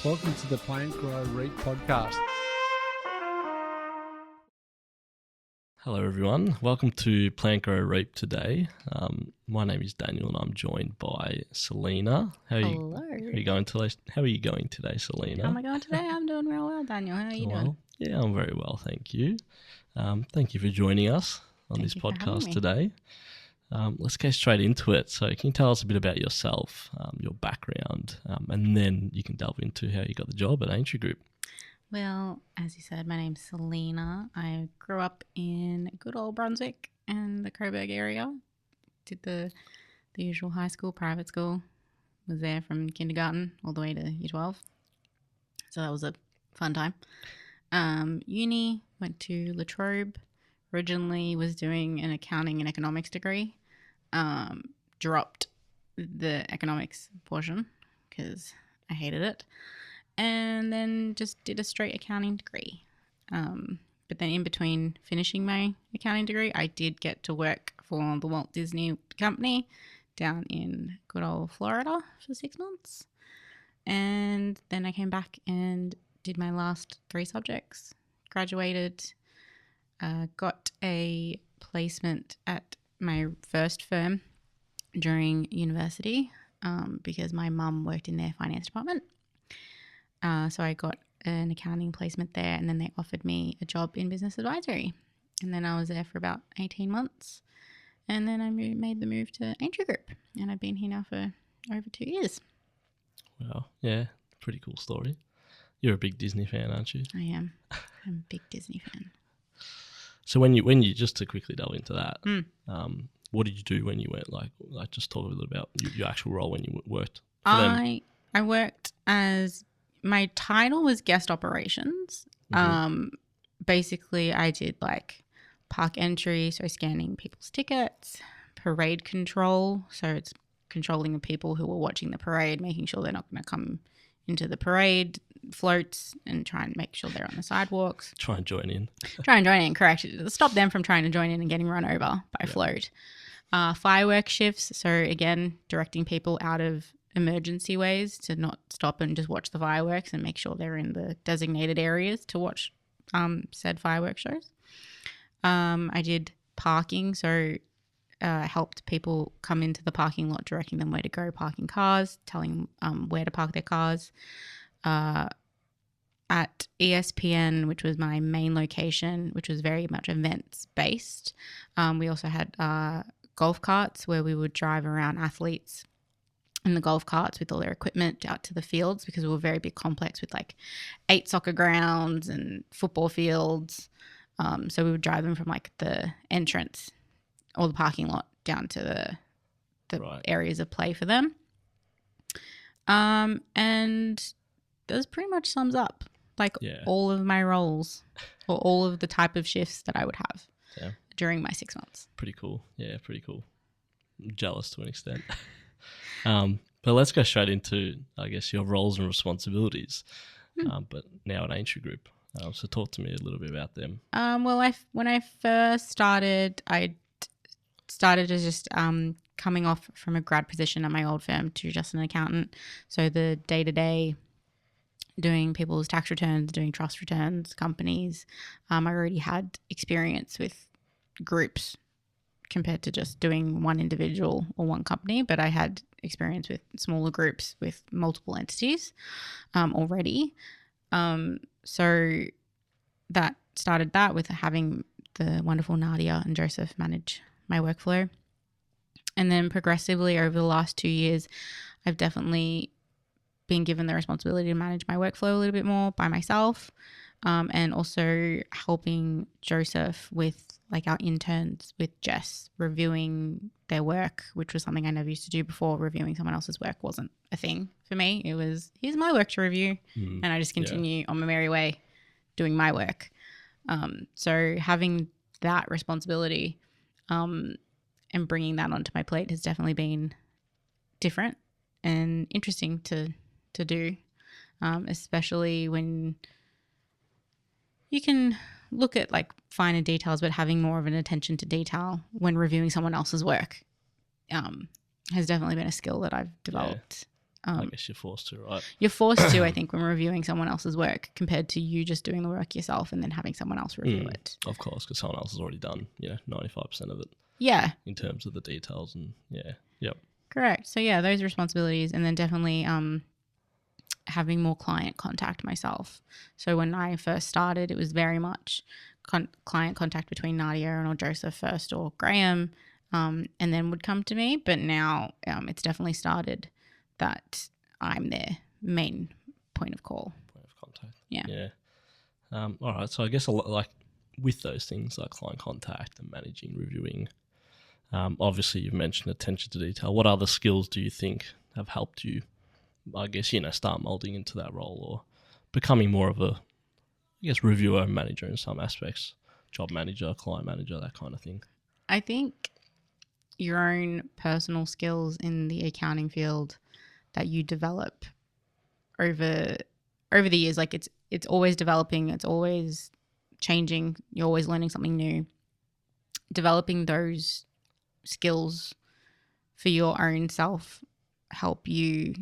Welcome to the Plant Grow Reap podcast. Hello everyone, welcome to Plant Grow Reap today. My name is Daniel and I'm joined by Selina. Hello. How are you going today, Selina? How am I going today? I'm doing real well, Daniel. How are you doing? Yeah, I'm very well, thank you. Thank you for joining us on this podcast today. Let's get straight into it. So can you tell us a bit about yourself, your background, and then you can delve into how you got the job at Aintree Group? Well, as you said, my name's Selina. I grew up in good old Brunswick and the Coburg area. Did the usual high school, private school. Was there from kindergarten all the way to year 12. So that was a fun time. Uni, went to La Trobe. Originally was doing an accounting and economics degree. Dropped the economics portion because I hated it. And then just did a straight accounting degree. But then in between finishing my accounting degree, I did get to work for the Walt Disney Company down in good old Florida for 6 months. And then I came back and did my last 3 subjects. Graduated, got a placement at my first firm during university because my mum worked in their finance department. So I got an accounting placement there, and then they offered me a job in business advisory. And then I was there for about 18 months. And then I made the move to Aintree Group, and I've been here now for over 2 years. Wow, yeah, pretty cool story. You're a big Disney fan, aren't you? I am. I'm a big Disney fan. So when you just to quickly delve into that, what did you do when you went like just talk a little about your actual role when you worked for them? I worked as, my title was guest operations. Mm-hmm. Basically I did like park entry, so scanning people's tickets, parade control, so it's controlling the people who were watching the parade, making sure they're not going to come into the parade floats and try and make sure they're on the sidewalks. Try and join in, correct. Stop them from trying to join in and getting run over by float. Fireworks shifts, so again, directing people out of emergency ways to not stop and just watch the fireworks and make sure they're in the designated areas to watch said fireworks shows. I did parking, so helped people come into the parking lot, directing them where to go, parking cars, telling where to park their cars. At ESPN, which was my main location, which was very much events based, we also had golf carts where we would drive around athletes in the golf carts with all their equipment out to the fields, because we were a very big complex with like 8 soccer grounds and football fields. So we would drive them from like the entrance or the parking lot down to the areas of play for them. And this pretty much sums up all of my roles or all of the type of shifts that I would have during my 6 months. Pretty cool. Yeah, pretty cool. I'm jealous to an extent. But let's go straight into, I guess, your roles and responsibilities. But now at Aintree Group. So talk to me a little bit about them. Well, when I first started, I started as just coming off from a grad position at my old firm to just an accountant. So the day-to-day doing people's tax returns, doing trust returns, companies. I already had experience with groups compared to just doing one individual or one company, but I had experience with smaller groups with multiple entities already. So that started that with having the wonderful Nadia and Joseph manage my workflow. And then progressively over the last 2 years, I've definitely been given the responsibility to manage my workflow a little bit more by myself, and also helping Joseph with like our interns with Jess, reviewing their work, which was something I never used to do before. Reviewing someone else's work wasn't a thing for me. It was, here's my work to review, and I just continue on my merry way doing my work. So having that responsibility and bringing that onto my plate has definitely been different and interesting to do, especially when you can look at like finer details, but having more of an attention to detail when reviewing someone else's work has definitely been a skill that I've developed I guess you're forced to, right? You're forced to, I think, when reviewing someone else's work compared to you just doing the work yourself and then having someone else review it. Of course, because someone else has already done, 95% of it. Yeah. In terms of the details and yep. Correct. So yeah, those responsibilities, and then definitely having more client contact myself. So when I first started, it was very much client contact between Nadia and or Joseph first or Graham, and then would come to me. But now it's definitely started that I'm their main point of call. Point of contact. Yeah. Yeah. All right. So I guess like with those things like client contact and managing, reviewing, obviously you've mentioned attention to detail. What other skills do you think have helped you, I guess, start molding into that role or becoming more of a, I guess, reviewer and manager in some aspects, job manager, client manager, that kind of thing? I think your own personal skills in the accounting field that you develop over the years, like it's always developing, it's always changing, you're always learning something new. Developing those skills for your own self help you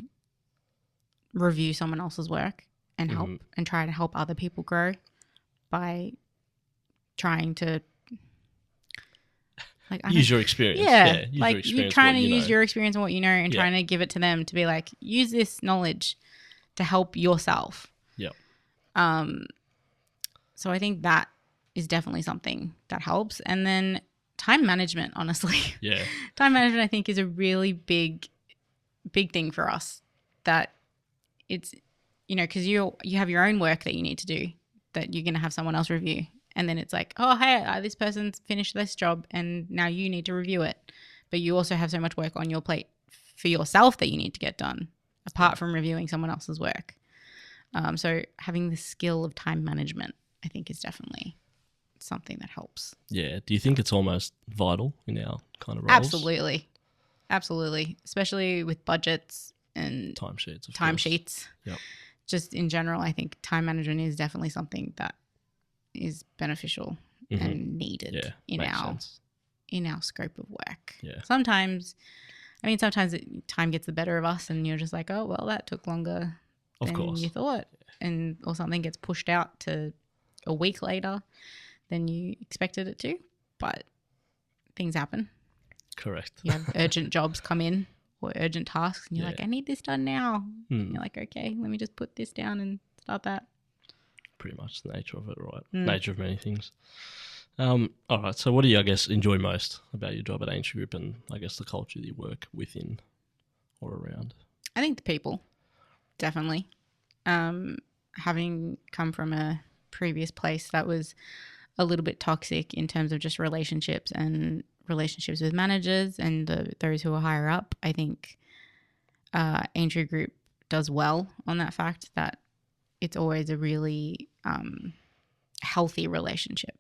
review someone else's work and help and try to help other people grow by trying to use your experience. Yeah, use like your experience, you're trying to use know. your experience and what you know and trying to give it to them to be like, use this knowledge to help yourself. Yep. So I think that is definitely something that helps. And then time management, honestly. Yeah. Time management, I think, is a really big thing for us. That it's, because you have your own work that you need to do that you're going to have someone else review. And then it's like, oh, hey, this person's finished this job and now you need to review it. But you also have so much work on your plate for yourself that you need to get done, apart from reviewing someone else's work. So having the skill of time management, I think, is definitely something that helps. Yeah. Do you think it's almost vital in our kind of roles? Absolutely. Especially with budgets and timesheets. Yep. Just in general, I think time management is definitely something that is beneficial and needed in our scope of work. Yeah. Sometimes time gets the better of us and you're just like, oh, well, that took longer than you thought. Or something gets pushed out to a week later than you expected it to. But things happen. Correct. You have urgent jobs come in or urgent tasks and you're like, I need this done now. And you're like, okay, let me just put this down and start that. Pretty much the nature of it, right? Nature of many things. All right. So what do you, I guess, enjoy most about your job at Aintree Group and I guess the culture that you work within or around? I think the people, definitely. Having come from a previous place that was a little bit toxic in terms of just relationships and relationships with managers and those who are higher up, I think Aintree Group does well on that fact that it's always a really healthy relationship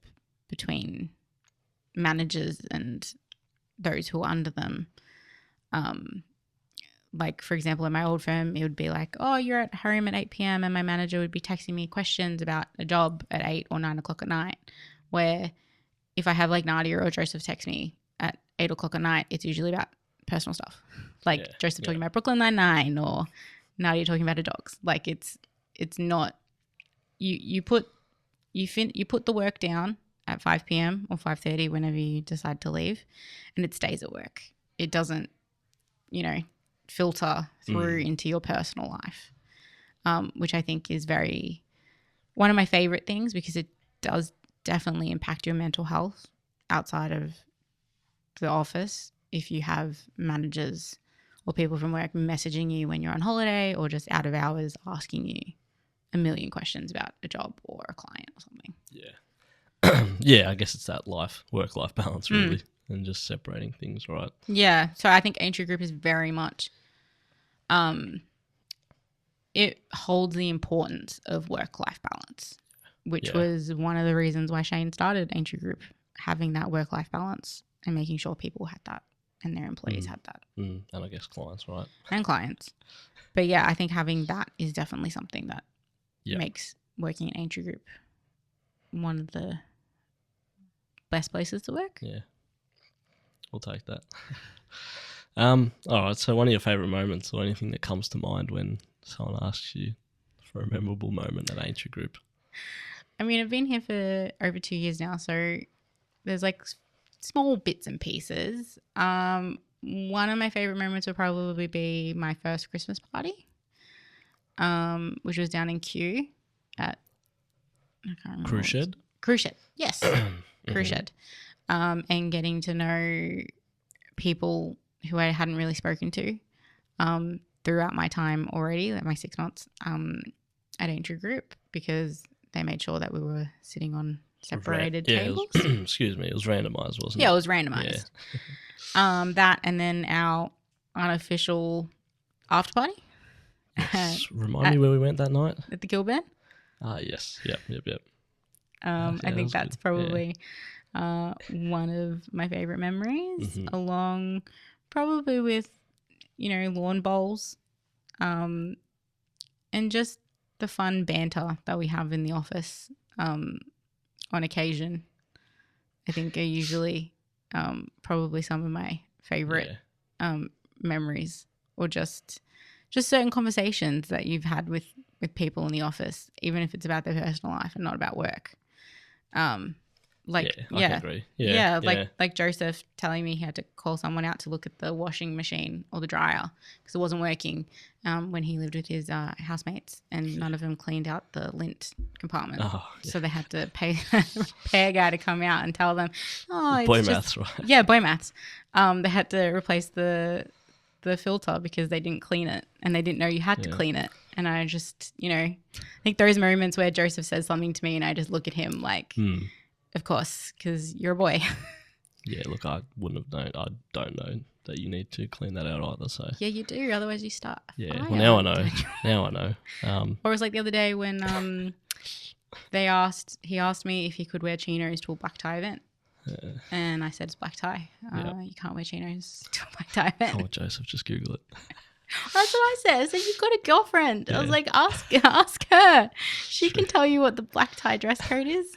between managers and those who are under them. Like, for example, in my old firm, it would be like, oh, you're at home at 8 p.m. and my manager would be texting me questions about a job at 8 or 9 o'clock at night. Where if I have like Nadia or Joseph text me at 8 o'clock at night, it's usually about personal stuff. Like Joseph talking about Brooklyn Nine-Nine or Nadia talking about her dogs. Like it's not, you put the work down at 5 p.m. or 5:30 whenever you decide to leave and it stays at work. It doesn't, filter through into your personal life, which I think is one of my favorite things because it does definitely impact your mental health outside of the office. If you have managers or people from work messaging you when you're on holiday or just out of hours asking you a million questions about a job or a client or something. Yeah. Yeah, I guess it's that work-life balance really and just separating things, right? Yeah. So I think Aintree Group is very much it holds the importance of work-life balance, which was one of the reasons why Shane started Aintree Group, having that work-life balance and making sure people had that and their employees had that. And I guess clients, right? And clients. But yeah, I think having that is definitely something that makes working in Aintree Group one of the best places to work. Yeah. We'll take that. All right. So, one of your favorite moments, or anything that comes to mind when someone asks you for a memorable moment at Aintree Group? I mean, I've been here for over 2 years now, so there's like small bits and pieces. One of my favorite moments would probably be my first Christmas party, which was down in Kew at, I can't remember. Cruise Shed? Cruise Shed, yes. Cruise Shed. And getting to know people who I hadn't really spoken to throughout my time already, like my 6 months at Aintree Group, because they made sure that we were sitting on separated tables. Excuse me, it was randomised, wasn't it? Yeah, it was randomised. That, and then our unofficial after party. Yes. Remind me where we went that night? At the Kilburn. Yes. Yep. I think that's good. probably one of my favourite memories, along probably with, lawn bowls, and just the fun banter that we have in the office on occasion. I think are usually probably some of my favourite memories, or just certain conversations that you've had with people in the office, even if it's about their personal life and not about work. I can agree. Like Joseph telling me he had to call someone out to look at the washing machine or the dryer because it wasn't working when he lived with his housemates, and none of them cleaned out the lint compartment. So they had to pay a guy to come out and tell them, boy maths, right? Yeah, boy maths. They had to replace the filter because they didn't clean it, and they didn't know you had to clean it. And I just, I think those moments where Joseph says something to me and I just look at him like, of course, because you're a boy. Yeah, look, I wouldn't have known. I don't know that you need to clean that out either. So yeah, you do. Otherwise, you start. Yeah, well, now I know. Now I know. Or it was like the other day when he asked me if he could wear chinos to a black tie event. And I said it's black tie. You can't wear chinos to a black tie event. Oh, Joseph, just Google it. That's what I said. I said, you've got a girlfriend. I was like, ask her. She can tell you what the black tie dress code is.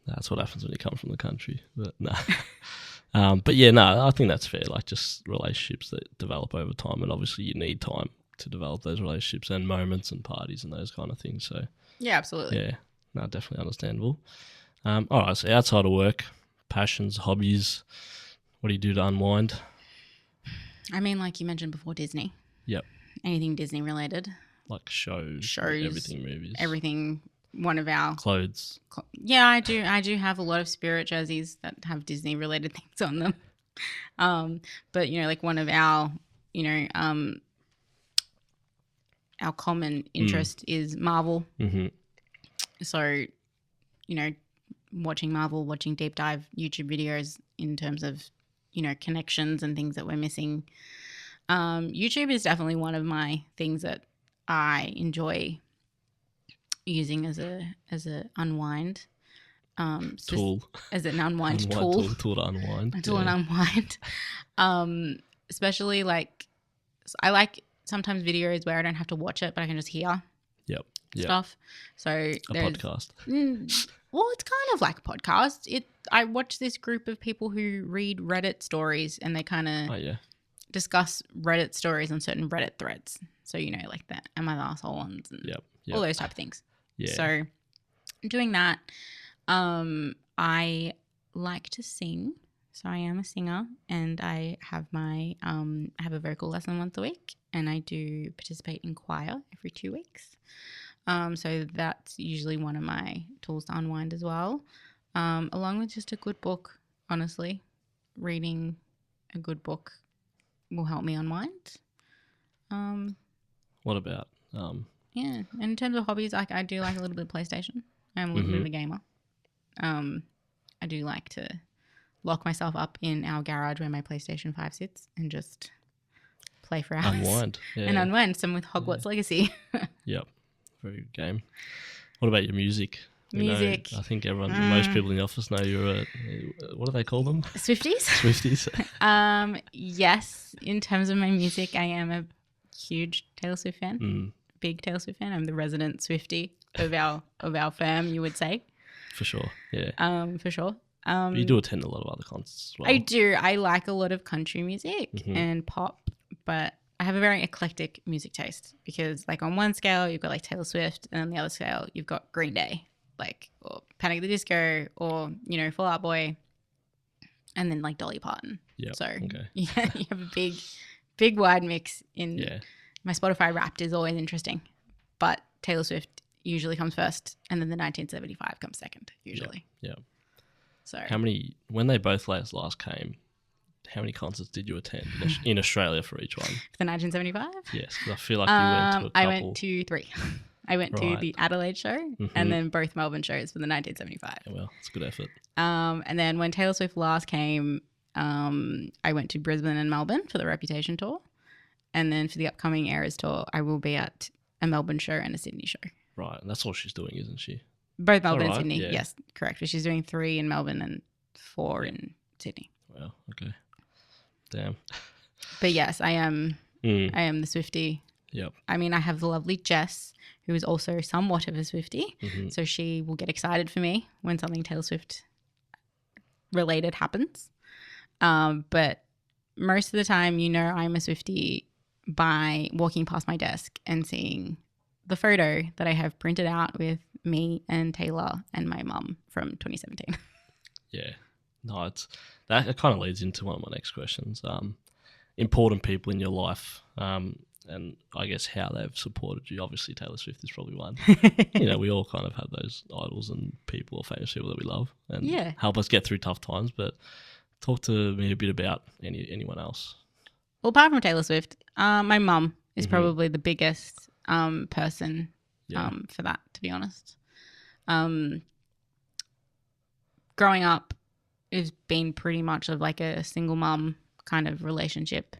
That's what happens when you come from the country. But no. I think that's fair. Like, just relationships that develop over time, and obviously you need time to develop those relationships and moments and parties and those kind of things. So yeah, absolutely. Yeah, no, definitely understandable. All right, so outside of work, passions, hobbies, what do you do to unwind? I mean, like you mentioned before, Disney. Yep. Anything Disney related. Like shows, everything, movies. Everything. One of our clothes. Yeah, I do have a lot of Spirit jerseys that have Disney related things on them. But like one of our our common interest is Marvel. Mm-hmm. So, watching Marvel, watching deep dive YouTube videos in terms of connections and things that we're missing. YouTube is definitely one of my things that I enjoy using as a unwind tool, as an unwind tool to unwind. And unwind. Especially like I like sometimes videos where I don't have to watch it, but I can just hear stuff. So a podcast. Well, it's kind of like a podcast. I watch this group of people who read Reddit stories, and they kind of discuss Reddit stories on certain Reddit threads. So like the Am I the Asshole ones and all those type of things. Yeah. So doing that, I like to sing. So I am a singer, and I have I have a vocal lesson once a week, and I do participate in choir every 2 weeks. So that's usually one of my tools to unwind as well, along with just a good book. Honestly, reading a good book will help me unwind. What about? Yeah, and in terms of hobbies, I do like a little bit of PlayStation. I'm a little bit of a gamer. I do like to lock myself up in our garage where my PlayStation 5 sits and just play for hours. Unwind. Yeah. And unwind, some with Hogwarts Legacy. Yep. Very good game. What about your music? Music. I think most people in the office know you're what do they call them? Swifties. Swifties. Yes. In terms of my music, I am a huge Taylor Swift fan. Big Taylor Swift fan. I'm the resident Swiftie of our firm, you would say. For sure. Yeah. For sure. But you do attend a lot of other concerts as well. I do. I like a lot of country music Mhm. and pop, but I have a very eclectic music taste because, like, on one scale you've got like Taylor Swift, and on the other scale you've got Green Day, like, or Panic at the Disco, or Fall Out Boy, and then like Dolly Parton. Yeah. So Okay. yeah, you have a big wide mix in. Yeah. My Spotify Wrapped is always interesting, but Taylor Swift usually comes first, and then the 1975 comes second usually. Yeah. So When they both last came, how many concerts did you attend in Australia for each one? for the 1975. Yes, because I feel like you went to a couple. I went to 3. I went to Right. the Adelaide show and then both Melbourne shows for the 1975. Yeah, well, it's a good effort. And then when Taylor Swift last came, I went to Brisbane and Melbourne for the Reputation tour. And then for the upcoming Eras tour, I will be at a Melbourne show and a Sydney show. Right, and that's all she's doing, isn't she? Both Melbourne and right, Sydney. yeah. Yes, correct. But she's doing 3 in Melbourne and 4 in Sydney. Wow, okay. Damn. But yes, I am Mm. I am the Swiftie. Yep. I mean, I have the lovely Jess, who is also somewhat of a Swiftie. Mhm. So she will get excited for me when something Taylor Swift related happens. But most of the time, I'm a Swiftie by walking past my desk and seeing the photo that I have printed out with me and Taylor and my mum from 2017. Yeah. No, it kind of leads into one of my next questions. Important people in your life, and I guess how they've supported you. Obviously, Taylor Swift is probably one. We all kind of have those idols and people or famous people that we love and help us get through tough times. But talk to me a bit about anyone else. Well, apart from Taylor Swift, my mum is probably the biggest person for that, to be honest. Growing up, it's been pretty much of like a single mum kind of relationship.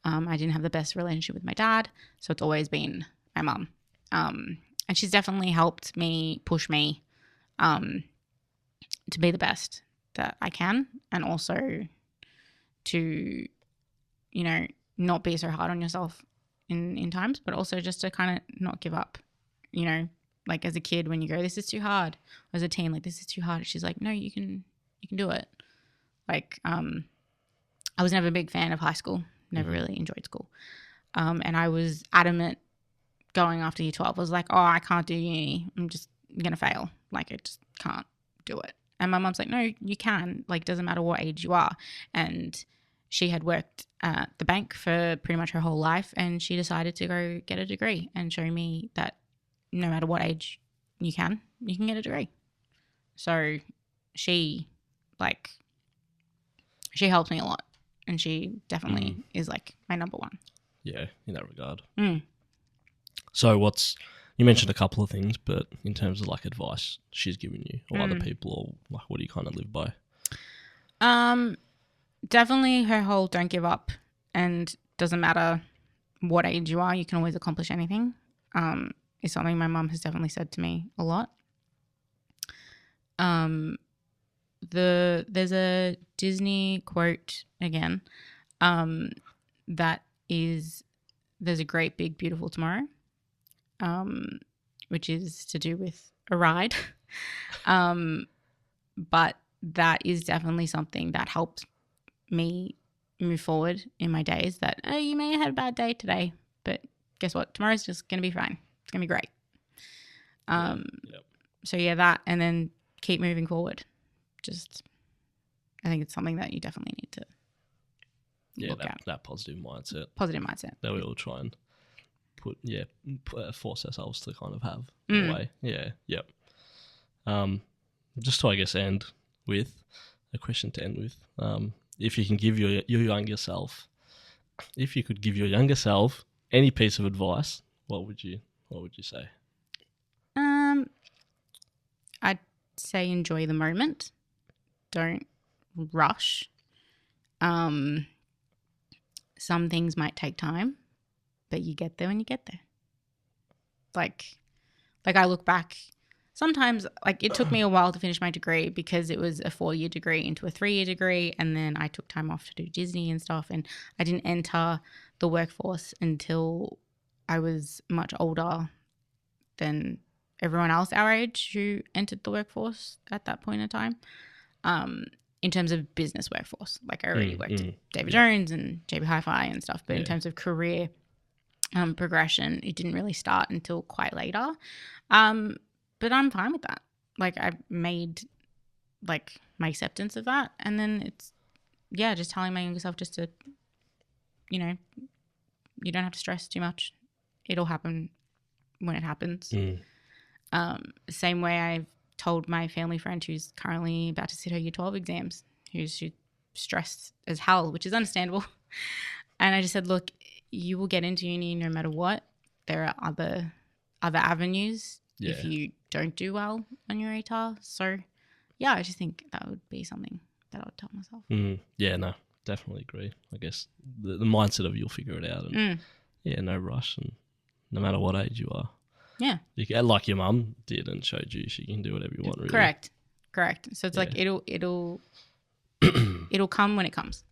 I didn't have the best relationship with my dad, so it's always been my mum. And she's definitely helped me, push me to be the best that I can, and also to, not be so hard on yourself in times, but also just to kind of not give up. Like as a kid, when you go, this is too hard. As a teen, like, this is too hard. She's like, no, you can do it. Like, I was never a big fan of high school. Never really enjoyed school. And I was adamant going after year 12. I was like, oh, I can't do uni. I'm just going to fail. Like, I just can't do it. And my mom's like, no, you can. Like, doesn't matter what age you are. And she had worked at the bank for pretty much her whole life, and she decided to go get a degree and show me that no matter what age you can get a degree. So she helped me a lot, and she definitely is like my number one. Yeah, in that regard. Mm. So you mentioned a couple of things, but in terms of like advice she's given you or other people, or like what do you kind of live by? Definitely her whole don't give up, and doesn't matter what age you are, you can always accomplish anything. Is something my mum has definitely said to me a lot. There's a Disney quote again, that is, there's a great big beautiful tomorrow, which is to do with a ride. But that is definitely something that helps me move forward in my days, that you may have had a bad day today, but guess what? Tomorrow's just going to be fine. It's going to be great. So yeah, that, and then keep moving forward. I think it's something that you definitely need to look at. That positive mindset. Positive mindset. That we all try and force ourselves to kind of have in a way. Yeah, yep. Just to, I guess, end with a question to end with. If you can give your younger self, if you could give your younger self any piece of advice, what would you say? I'd say enjoy the moment. Don't rush. Some things might take time, but you get there when you get there. Like I look back, sometimes like it took me a while to finish my degree because it was a 4-year degree into a 3-year degree, and then I took time off to do Disney and stuff, and I didn't enter the workforce until I was much older than everyone else our age who entered the workforce at that point in time. in terms of business workforce. Like I already worked at David Jones and JB Hi-Fi and stuff, but in terms of career progression, it didn't really start until quite later. But I'm fine with that. Like I made like my acceptance of that, and then it's just telling my younger self just to, you know, you don't have to stress too much. It'll happen when it happens. Same way I've told my family friend who's currently about to sit her year 12 exams, who's stressed as hell, which is understandable. And I just said, look, you will get into uni no matter what. There are other avenues if you don't do well on your ATAR. So, yeah, I just think that would be something that I would tell myself. Yeah, no, definitely agree. I guess the mindset of you'll figure it out. And no rush. And no matter what age you are. Yeah. You can, like your mum did and showed you, she can do whatever you want, really. Correct. So it's like it'll come when it comes.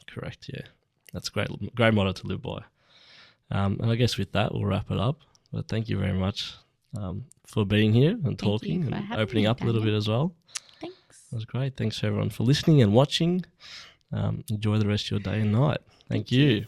Correct, yeah. That's great motto to live by. And I guess with that, we'll wrap it up. But thank you very much for being here and talking and opening up a little bit as well. Thanks. That was great. Thanks everyone for listening and watching. Enjoy the rest of your day and night. Thank you.